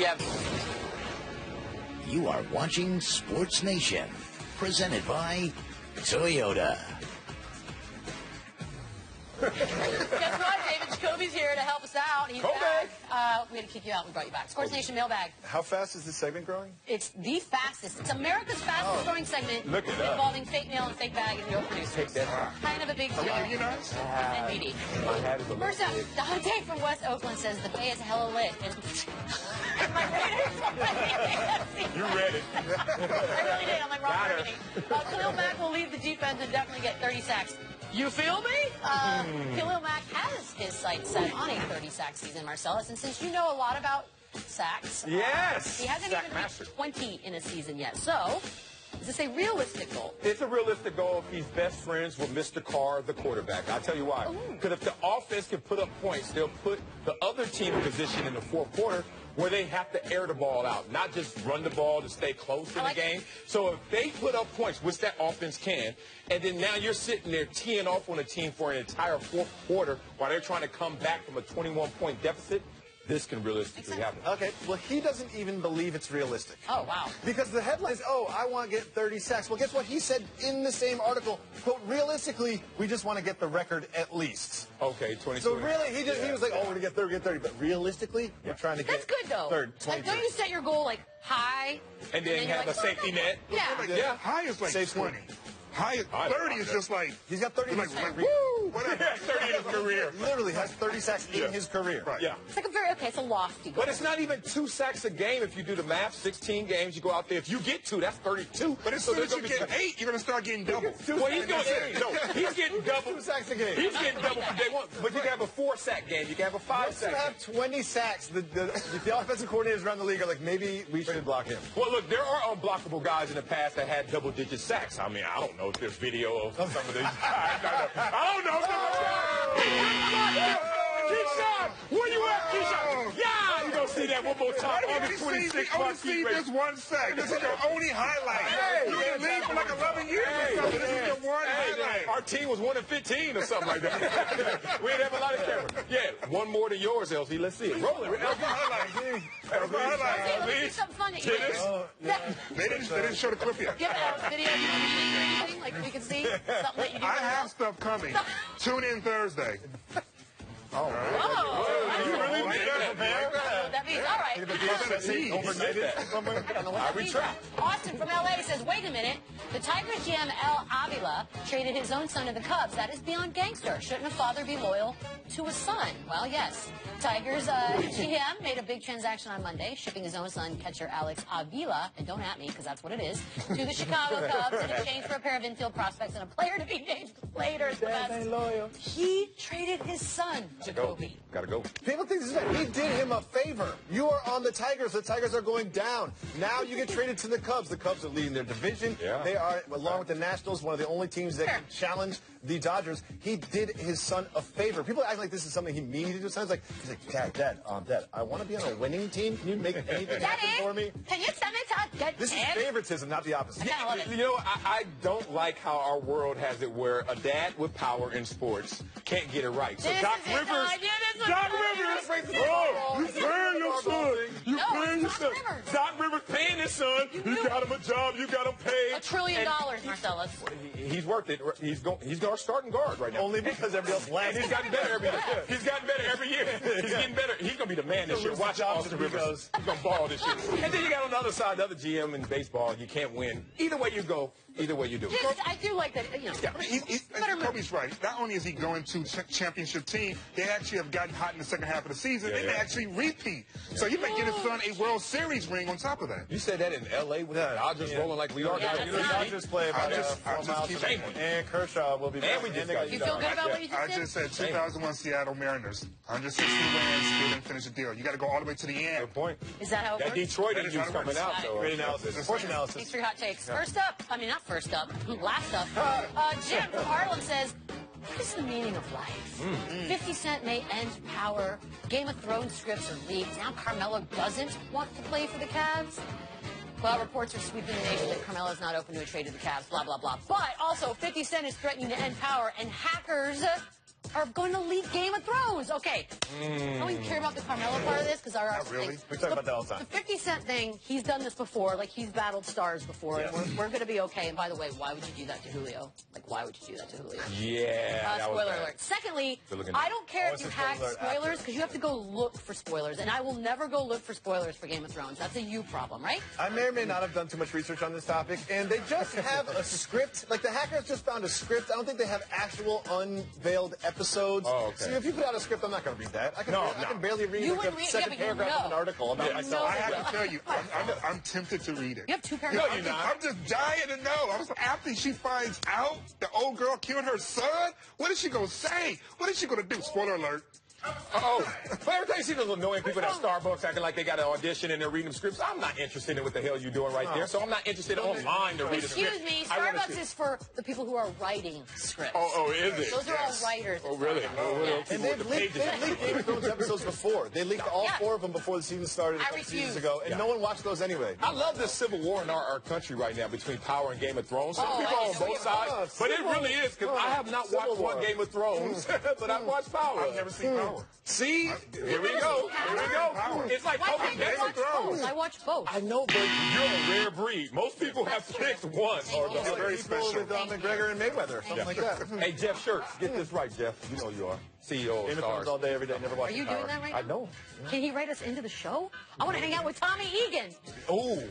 Yeah. You are watching Sports Nation, presented by Toyota. Guess what? David Jacoby's here to help us out. He's back. We had to kick you out. We brought you back. Sports Nation mailbag. How fast is this segment growing? It's the fastest. It's America's fastest growing segment involving fake mail and fake bag and no producers. Kind of a big deal. Are you nice? And meaty. First up, Dante from West Oakland says the Bay is hella lit. My Raiders. You read it. I really did. I'm like, wrong marketing. Khalil Mack will lead the defense and definitely get 30 sacks. You feel me? Khalil Mack has his sights set on a 30-sack season, Marcellus, and since you know a lot about sacks, yes, he hasn't even reached 20 in a season yet. So, is this a realistic goal? It's a realistic goal if he's best friends with Mr. Carr, the quarterback. I'll tell you why. Because if the offense can put up points, they'll put the other team in position in the fourth quarter where they have to air the ball out, not just run the ball to stay close in the game. So if they put up points, which that offense can, and then now you're sitting there teeing off on a team for an entire fourth quarter while they're trying to come back from a 21-point deficit, this can realistically happen. Okay, well, he doesn't even believe it's realistic. Oh, wow. Because the headline is, oh, I want to get 30 sacks. Well, guess what? He said in the same article, quote, realistically, we just want to get the record at least. Okay, 22. So really, he was like, oh, we're going to get 30, get 30. But realistically, we're trying to get That's good, though. Like, don't you set your goal, like, high? And then have a safety net? Yeah. High is like 20. High 30 is just like, he's got 30 like woo! Whatever. 30 in his career. Literally has 30 sacks in his career. Right. Yeah. It's like it's a lofty goal. But it's not even 2 sacks a game if you do the math. 16 games, you go out there. If you get 2, that's 32. But as soon as you get 8, you're going to start getting double. Well, he's getting double. 2 sacks a game. He's getting double from day one. But you can have a 4-sack game. You can have a 5-sack game. Have 20 sacks. The offensive coordinators around the league are like, maybe we should block him. Well, look, there are unblockable guys in the past that had double-digit sacks. I mean, I don't know if there's video of some of these guys. I don't know. Keyshawn, where you at, Keyshawn? Yeah, you gonna see that one more time. August 26th. I want to see this one sack. This is your only highlight. You've been in the league for like 11 years or something. This is your one highlight. Our team was 1-15 or something like that. We didn't have a lot of cameras. Yeah, one more than yours, LZ. Let's see it. Roll it. That's my highlight. That's my highlight. Let's do something fun. They didn't show the clip yet. Give a video of you or anything, like we can see something that you do. I have stuff coming. Tune in Thursday. Oh. You really did that. That means, all right. I retract. Austin from LA says, wait a minute. The Tigers GM El Avila traded his own son to the Cubs. That is beyond gangster. Shouldn't a father be loyal to a son? Well, yes. Tigers GM made a big transaction on Monday, shipping his own son, catcher Alex Avila, and don't at me because that's what it is, to the Chicago Cubs in exchange for a pair of infield prospects and a player to be named later. He traded his son, Jacoby. Gotta go. People think this is bad. He did him a favor. You are on the Tigers. The Tigers are going down. Now you get traded to the Cubs. The Cubs are leading their division. Yeah. They are, along with the Nationals, one of the only teams that can challenge the Dodgers. He did his son a favor. People act like this is something he means to do. He's like, Dad, I want to be on a winning team. Can you make anything happen for me? Can you send me to This is favoritism, not the opposite. I love it. You know, I don't like how our world has it where a dad with power in sports can't get it right. So Doc Rivers, oh, you paying your son. You paying your son. Doc Rivers paying his son. You got him a job. You got him paid. $1 trillion, Marcellus. He's worth it. He's our starting guard right now. Only because everybody else laughs. He's gotten better every year. He's gotten better every year. He's getting better. He's going to be the man this year. Watch Austin Rivers. He's going to ball this year. And then you got on the other side, the other GM in baseball. You can't win. Either way you go, either way you do. I do like that, you know. Kobe's right. Not only is he going to championship team, they actually have gotten hot in the second half of the season. They may actually repeat. So he may get his son a World Series ring on top of that. You said that in L.A. with the Dodgers rolling like we are. The Dodgers play about 4 miles away. And Kershaw will be back. You feel good about what you just did? I just said 2001 Seattle Mariners. 160 wins, still didn't finish the deal. You got to go all the way to the end. Good point. Is that how it that works? Detroit is coming out. So great analysis. Sports analysis. Thanks for your hot takes. First up, not first up, last up. Jim from Harlem says, what is the meaning of life? 50 Cent may end power. Game of Thrones scripts are leaked. Now Carmelo doesn't want to play for the Cavs. Well, reports are sweeping the nation that Carmelo is not open to a trade to the Cavs, blah, blah, blah. But also, 50 Cent is threatening to end power, and hackers are going to leak Game of Thrones. Okay. I don't even care about the Carmelo part of this because Not really. We talk about that all the time. The 50 Cent thing, he's done this before. Like, he's battled stars before. Yes. And we're going to be okay. And by the way, why would you do that to Julio? Like, why would you do that to Julio? Yeah. That was Spoiler bad. alert. Secondly, I don't care if you hack spoilers because you have to go look for spoilers. And I will never go look for spoilers for Game of Thrones. That's a you problem, right? I may or may not have done too much research on this topic, and they just have a script. Like, the hackers just found a script. I don't think they have actual unveiled episodes. Oh, okay. See, if you put out a script, I'm not going to read that. I can barely read You like wouldn't the read- second yeah, but you paragraph of an know. article about myself. I have to tell you, I'm tempted to read it. You have 2 paragraphs. No, you're not. I'm just dying to know. After she finds out the old girl killed her son, what is she going to say? What is she going to do? Spoiler alert. Oh, but every time you see those annoying people at Starbucks acting like they got an audition and they're reading them scripts, I'm not interested in what the hell you're doing right there. So I'm not interested online to read a script. Excuse me, I wanna Starbucks see- is for the people who are writing scripts. Oh, is it? Those are all writers. Oh, really? Oh, well, Yes. And people with they've the leaked pages. Game of Thrones episodes before. They leaked all 4 of them before the season started a I couple seasons refuse. ago, and no one watched those anyway. I love this civil war in our country right now between Power and Game of Thrones. Some Oh, people I are on know both you- sides, but it really is because I have not watched one Game of Thrones, but I've watched Power. I've never seen Power. See, here we go. Here we go. It's like Why poking can't you Game of watch Thrones. both? I watch both. I know, but you're a rare breed. Most people have picked one or the Thank you. other. Very special with McGregor and Mayweather, something like that. Hey, Jeff Shirks, get this right, Jeff. You know you are CEO of Game of Thrones Stars. all day, every day, never Are watched you Power. doing that right now? I know. Can he write us into the show? I want to hang out with Tommy Egan. Oh,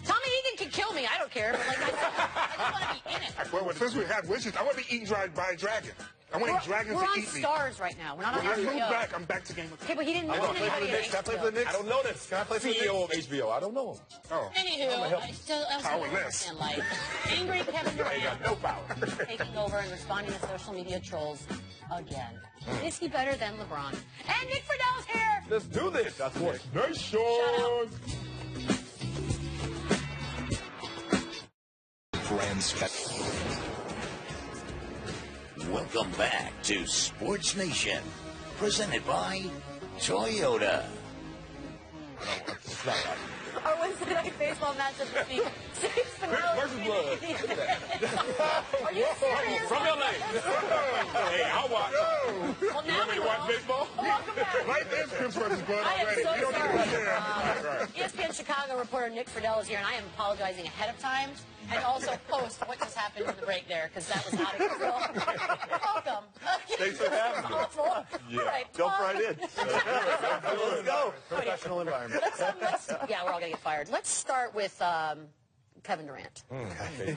Tommy Egan can kill me. I don't care. But like, I just want to be in it. Well, since we have wishes, I want to be eaten by a dragon. I want dragons We're to on eat me. Stars right now. We're not on When I move HBO. back, I'm back to Game of Okay, Thrones. but he didn't I mention want to play for the anybody Knicks. Can I play for the at Knicks? I don't know this. Can I play for the CEO of HBO. I don't know him. Oh. Anywho, I still Powerless. understand life. Angry Kevin Ain't got Durant no power. taking over and responding to social media trolls again. Is he better than LeBron? And Nick Friedell's here. Let's do this. That's SportsNation. Shut Welcome back to Sports Nation, presented by Toyota. Our Wednesday night baseball matchup this week. Steve Spinelli. Versus blood. Are you serious? From LA. Hey, I'll watch. Well, now Want me we to watch will. baseball? Welcome back. Right there's Crips versus Blood I am already. so We don't sorry. need to go there. ESPN Chicago reporter Nick Friedell is here, and I am apologizing ahead of time, and also post what just happened in the break there, because that was out of control. Welcome. Thanks for having me. Awful. All right. Jump right in. Let's go. Professional environment. Yeah, we're all going to get fired. Let's start with Kevin Durant. I feel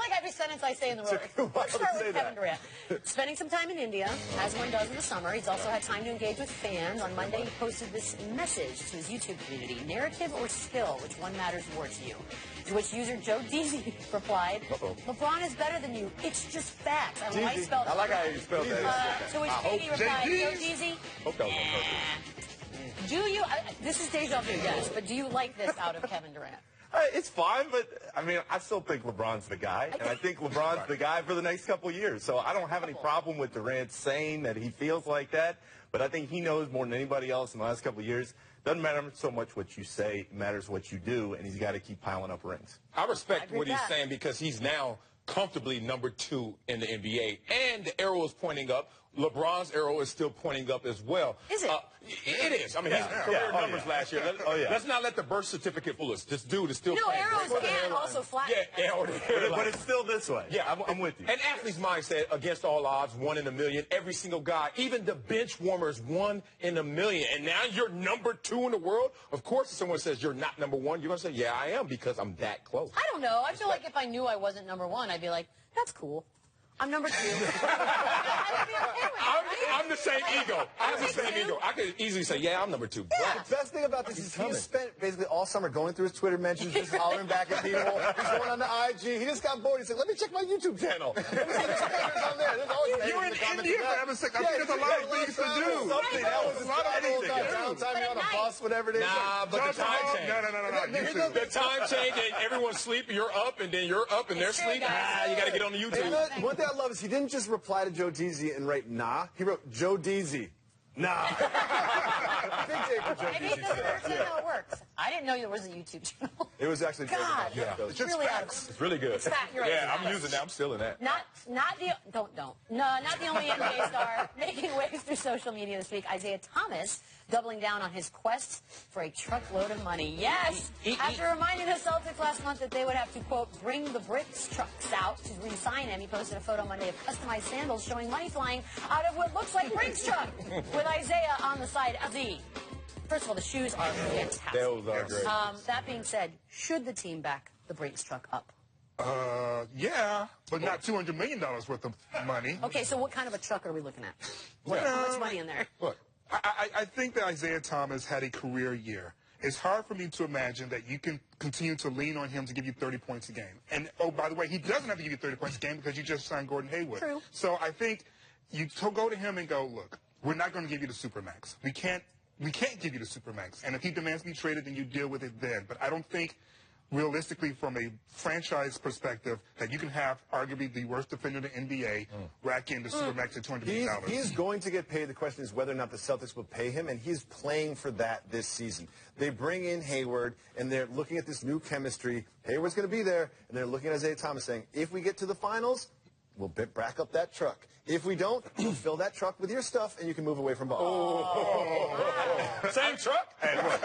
like every sentence I say in the room. Let's start with Kevin Durant. Spending some time in India, as one does in the summer. He's also had time to engage with fans. On Monday, he posted this message to his YouTube community: narrative or skill, which one matters more to you? To which user Joe Deasy replied, LeBron is better than you. It's just facts. I might spell I like how you spelled that. to which Katie replied, Joe Deasy, Hope that was on purpose. do you, this is deja vu, yes, but do you like this out of Kevin Durant? It's fine, but I mean, I still think LeBron's the guy, and I think LeBron's the guy for the next couple of years. So I don't have any problem with Durant saying that he feels like that, but I think he knows more than anybody else in the last couple of years. Doesn't matter so much what you say, it matters what you do, and he's got to keep piling up rings. I respect agree what with he's that. saying because he's now comfortably number 2 in the NBA, and the arrow is pointing up. LeBron's arrow is still pointing up as well. Is it? It is. I mean, his career numbers last year. Let's not let the birth certificate fool us. This dude is still You know, playing arrows great. can also flatten. Yeah, or the hairline. But it's still this way. Yeah, I'm with you. An athlete's mindset, against all odds, 1 in a million. Every single guy, even the bench warmers, 1 in a million. And now you're number 2 in the world. Of course, if someone says you're not number 1, you're going to say, yeah, I am, because I'm that close. I don't know. I feel like if I knew I wasn't number 1, I'd be like, that's cool. I'm number 2. I would be okay with it. I'm the same ego. I have the same ego. I could easily say, yeah, I'm number 2. Yeah. The best thing about this is he spent basically all summer going through his Twitter mentions, just hollering back at people. He's going on the IG. He just got bored. He said, let me check my YouTube channel. Let me see the haters on there. There's always haters You're in the comments India of that. for heaven's sake. I think there's a lot of things to do. Something. That was a lot of things to do. Downtime, But you're on at a night- bus, whatever it is. Nah, but the time changed. No. YouTube. The time change and everyone's sleeping, you're up, and then you're up and they're It's true, sleeping. guys. You got to get on the And YouTube. you know what? One thing I love is he didn't just reply to Joe Deasy and write nah. He wrote Joe Deasy. Nah. Big day for Joe Maybe he Deasy. doesn't understand how it works. I didn't know there was a YouTube channel. It was actually God, yeah. it's really It's really good. It's fat. You're right. Yeah, I'm using that. I'm still in that. Not the only NBA star making waves through social media this week. Isaiah Thomas doubling down on his quest for a truckload of money. Yes, after reminding the Celtics last month that they would have to quote bring the bricks trucks out to re-sign him, he posted a photo Monday of customized sandals showing money flying out of what looks like Brinks truck with Isaiah on the side of the. First of all, the shoes are fantastic. Those are great. That being said, should the team back the Brinks truck up? Yeah, but not $200 million worth of money. Okay, so what kind of a truck are we looking at? How much money in there? Look, I think that Isaiah Thomas had a career year. It's hard for me to imagine that you can continue to lean on him to give you 30 points a game. And, oh, by the way, he doesn't have to give you 30 points a game because you just signed Gordon Hayward. True. So I think you go to him and go, look, we're not going to give you the Supermax. We can't give you the Supermax. And if he demands to be traded, then you deal with it then. But I don't think, realistically, from a franchise perspective, that you can have arguably the worst defender in the NBA rack in the Supermax at $200 million. He's going to get paid. The question is whether or not the Celtics will pay him, and he's playing for that this season. They bring in Hayward, and they're looking at this new chemistry. Hayward's going to be there, and they're looking at Isaiah Thomas saying, if we get to the finals, we'll back up that truck. If we don't, we'll fill that truck with your stuff, and you can move away from ball. Same truck? Hey, look,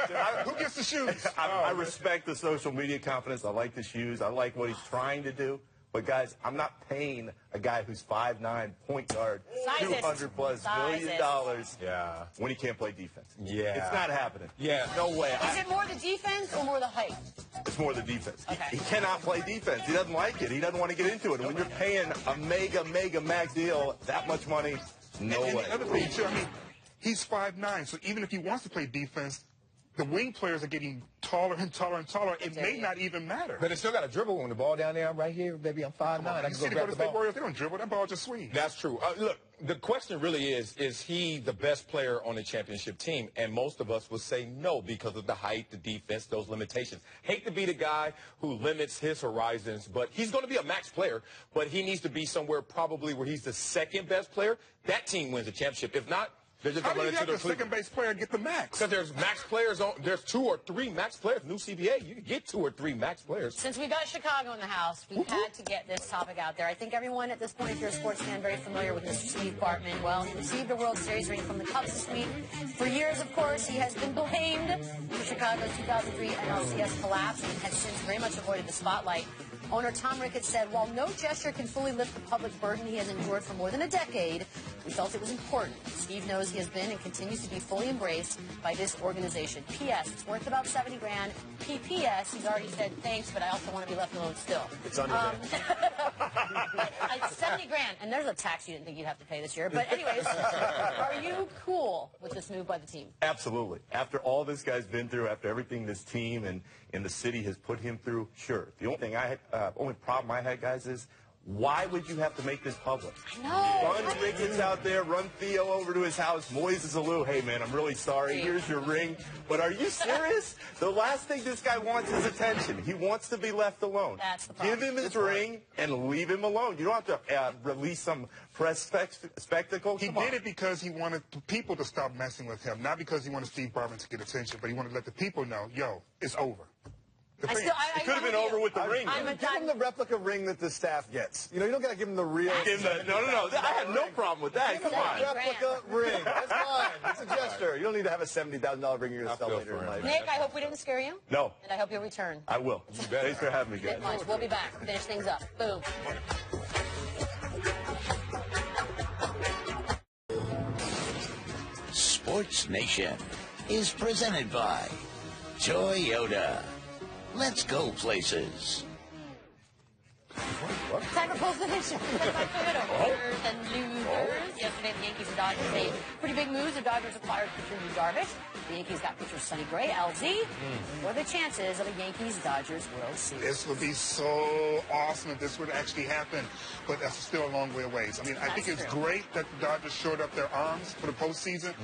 Who gets the shoes? I respect the social media confidence. I like the shoes. I like what he's trying to do. But, guys, I'm not paying a guy who's 5'9", point guard, $200+ million when he can't play defense. Yeah. It's not happening. Yeah. No way. Is it more the defense or more the height? It's more the defense. Okay. He cannot play defense. He doesn't like it. He doesn't want to get into it. And when you're paying a mega max deal, that much money, no way. And the other thing, too, I mean, he's 5'9", so even if he wants to play defense, the wing players are getting taller and taller and taller. It may not even matter. But they still got to dribble when the ball down there. I'm right here, baby. I'm 5'9". I can go grab the ball. Warriors, they don't dribble. That ball just swings. That's true. Look, the question really is he the best player on the championship team? And most of us would say no because of the height, the defense, those limitations. Hate to be the guy who limits his horizons, but he's going to be a max player, but he needs to be somewhere probably where he's the second best player. That team wins the championship. If not, they're just How going do to you run have into the second base player get the max? Because there's max players on. There's 2 or 3 max players. New CBA, you can get 2 or 3 max players. Since we got Chicago in the house, we had to get this topic out there. I think everyone at this point, if you're a sports fan, very familiar with Mr. Steve Bartman. Well, he received a World Series ring from the Cubs this week. For years, of course, he has been blamed for Chicago's 2003 NLCS collapse and has since very much avoided the spotlight. Owner Tom Ricketts said, while no gesture can fully lift the public burden he has endured for more than a decade, we felt it was important. Steve knows he has been and continues to be fully embraced by this organization. P.S. It's worth about $70 grand. P.P.S. He's already said thanks, but I also want to be left alone still. It's on your It's $70 grand, and there's a tax you didn't think you'd have to pay this year. But anyways, are you cool with this move by the team? Absolutely. After all this guy's been through, after everything this team and the city has put him through, sure. The only thing only problem I had, guys, is why would you have to make this public? I know. Run Ricketts out there, run Theo over to his house, Moises Alou, hey, man, I'm really sorry, here's your ring. But are you serious? The last thing this guy wants is attention. He wants to be left alone. That's the problem. Give him his ring and leave him alone. You don't have to release some press spectacle. He did it because he wanted people to stop messing with him, not because he wanted Steve Bartman to get attention, but he wanted to let the people know, yo, it's over. It could have been over with the ring. Give him the replica ring that the staff gets. You know, you don't got to give him the real. No. I had no problem with that. Give him a replica ring. That's fine. It's a gesture. You don't need to have a $70,000 ring you're going to sell later in life. Nick, I hope we didn't scare you. No. And I hope you'll return. I will. Thanks for having me, guys. We'll be back. Finish things up. Boom. Sports Nation is presented by Toyota. Let's go places. Time for Pulls the Nation. Winners and losers. Yesterday, the Yankees and Dodgers made pretty big moves. The Dodgers acquired pitcher Yu Darvish. The Yankees got pitcher Sonny Gray, LZ. What are the chances of a Yankees-Dodgers World Series? This would be so awesome if this would actually happen, but that's still a long way away. I mean, I think it's great that the Dodgers showed up their arms for the postseason,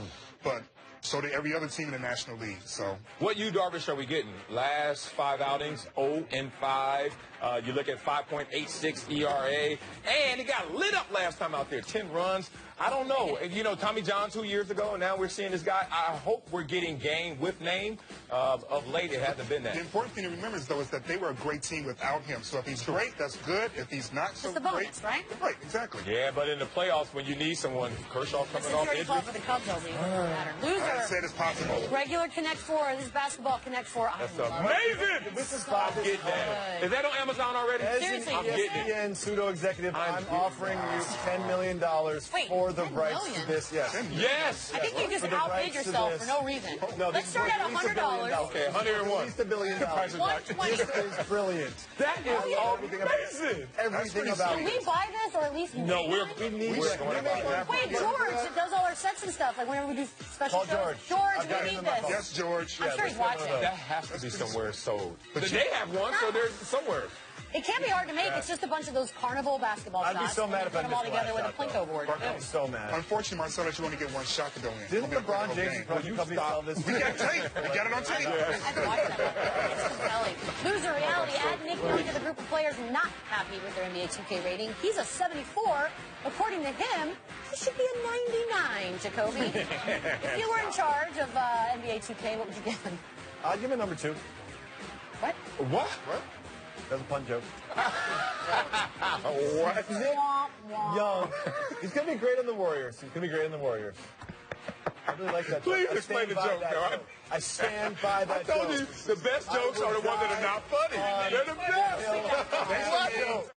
but so did every other team in the National League. So, what Yu Darvish are we getting? Last 5 outings, 0-5. You look at 5.86 ERA, and he got lit up last time out there. 10 runs. I don't know. You know, Tommy John 2 years ago, and now we're seeing this guy. I hope we're getting game with name. Of late, it hasn't been that. The important thing to remember, though, is that they were a great team without him. So if he's great, that's good. If he's not so It's the bonus, great, right? Right, exactly. Yeah, but in the playoffs, when you need someone, Kershaw coming off Security call injury. for the Cubs, Obi. Doesn't matter. I Loser. said it's possible. Regular Connect 4. This is basketball Connect 4. That's I love it. amazing. This is I'm getting that. Is that on Amazon already? As Seriously, an you getting it. ESPN pseudo-executive, I'm getting offering you $10 million Wait, for the $10 rights million? to this. Yes. Yes. I think you just For the outbid rights to yourself this. for no reason. No, Let's this start is at at least $1 billion. $100. Okay, 101. At least $1 billion. Price is right. 120. This is brilliant. That is Everything about it. amazing. Everything about Can it. we buy this or at least No, make we're one? We need We're it. going We make about one. Wait, George that does all our sets and stuff. Like whenever we do special Call shows. George. I've got we him need in my this. phone. Yes, George. I'm sure he's watching. That has to be somewhere sold. But they have one, so there's somewhere. It can't be hard to make. It's just a bunch of those carnival basketball I'd be shots. so and mad then if I put them all missed the together with last a shot, Plinko board. I'd be so mad. Unfortunately, Marcellus, you only get one shot to go in. Didn't LeBron James' production company sell this? We got tape. We got it on tape. I've watched that. It's compelling. Loser reality. Add Nick Young to the group of players not happy with their NBA 2K rating. He's a 74. According to him, he should be a 99, Jacoby. If you were in charge of NBA 2K, what would you give him? I'd give him number 2. What? What? That's a pun joke. What? Womp, womp. Young. He's going to be great in the Warriors. He's going to be great in the Warriors. I really like that Please joke. I explain stand the by joke, that though. joke. I stand by I that told joke. you, the best jokes are the ones that are not funny. They're the best. What?